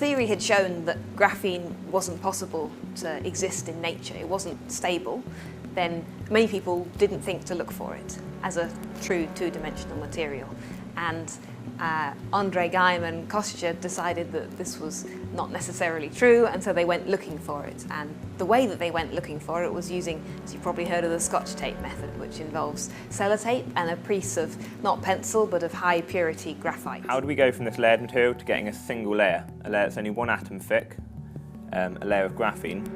theory had shown that graphene wasn't possible to exist in nature, it wasn't stable, then many people didn't think to look for it as a true two-dimensional material. And Andre Geim and Kostya decided that this was not necessarily true, and so they went looking for it. And the way that they went looking for it was using, as you've probably heard of, the Scotch tape method, which involves sellotape and a piece of, not pencil, but of high purity graphite. How do we go from this layered material to getting a single layer? A layer that's only one atom thick, a layer of graphene.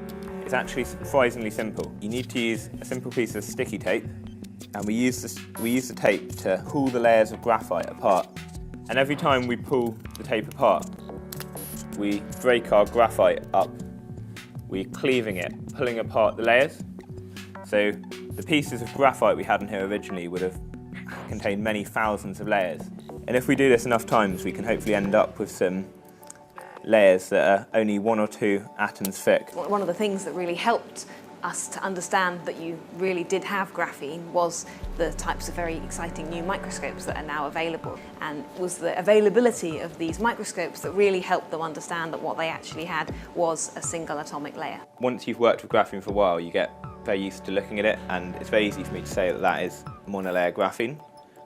It's actually surprisingly simple. You need to use a simple piece of sticky tape, and we use the tape to pull the layers of graphite apart. And every time we pull the tape apart, we break our graphite up. We're cleaving it, pulling apart the layers. So the pieces of graphite we had in here originally would have contained many thousands of layers. And if we do this enough times, we can hopefully end up with some layers that are only 1 or 2 atoms thick. One of the things that really helped us to understand that you really did have graphene was the types of very exciting new microscopes that are now available, and was the availability of these microscopes that really helped them understand that what they actually had was a single atomic layer. Once you've worked with graphene for a while, you get very used to looking at it, and it's very easy for me to say that that is monolayer graphene.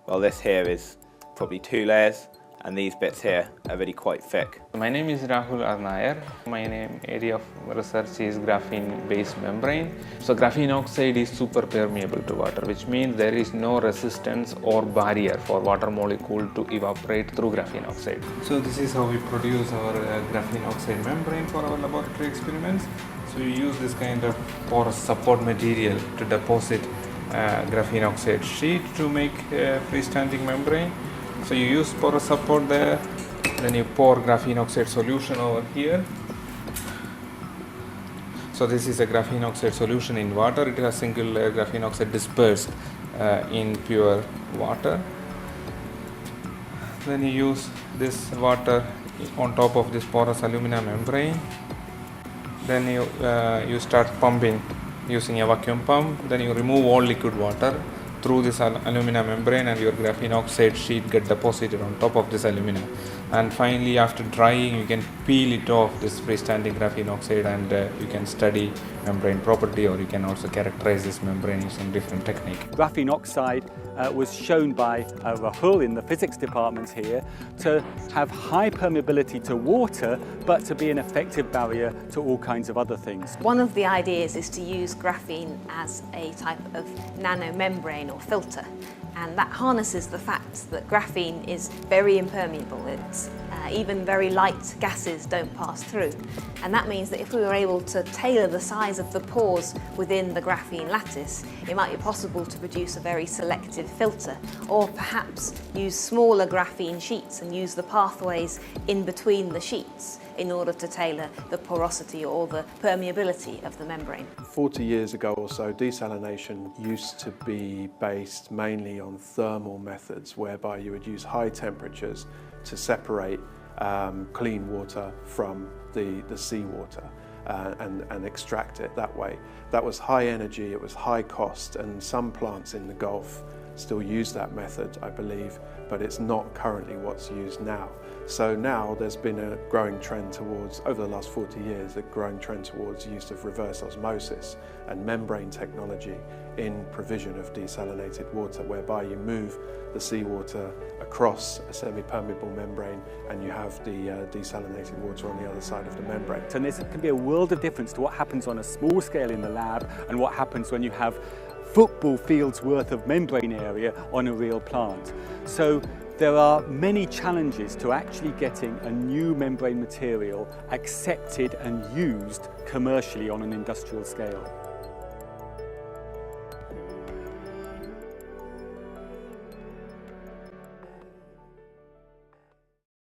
Well, this here is probably 2 layers, and these bits here are really quite thick. My name is Rahul Arnayar. My area of research is graphene-based membrane. So graphene oxide is super permeable to water, which means there is no resistance or barrier for water molecule to evaporate through graphene oxide. So this is how we produce our graphene oxide membrane for our laboratory experiments. So we use this kind of porous support material to deposit graphene oxide sheet to make a freestanding membrane. So you use porous support there, then you pour graphene oxide solution over here. So this is a graphene oxide solution in water. It has single layer graphene oxide dispersed in pure water. Then you use this water on top of this porous alumina membrane. Then you start pumping using a vacuum pump. Then you remove all liquid water through this alumina membrane, and your graphene oxide sheet get deposited on top of this alumina. And finally, after drying, you can peel it off this freestanding graphene oxide, and you can study membrane property, or you can also characterize this membrane using different technique. Graphene oxide was shown by Rahul in the physics department here to have high permeability to water, but to be an effective barrier to all kinds of other things. One of the ideas is to use graphene as a type of nanomembrane or filter, and that harnesses the fact that graphene is very impermeable. It's even very light gases don't pass through, and that means that if we were able to tailor the size of the pores within the graphene lattice, it might be possible to produce a very selective filter, or perhaps use smaller graphene sheets and use the pathways in between the sheets in order to tailor the porosity or the permeability of the membrane. 40 years ago or so, desalination used to be based mainly on thermal methods, whereby you would use high temperatures to separate clean water from the seawater and extract it that way. That was high energy, it was high cost, and some plants in the Gulf still use that method, I believe, but it's not currently what's used now. So now there's been a growing trend towards, over the last 40 years, a growing trend towards use of reverse osmosis and membrane technology in provision of desalinated water, whereby you move the seawater across a semi-permeable membrane and you have the desalinated water on the other side of the membrane. And this can be a world of difference to what happens on a small scale in the lab and what happens when you have football fields worth of membrane area on a real plant. So there are many challenges to actually getting a new membrane material accepted and used commercially on an industrial scale.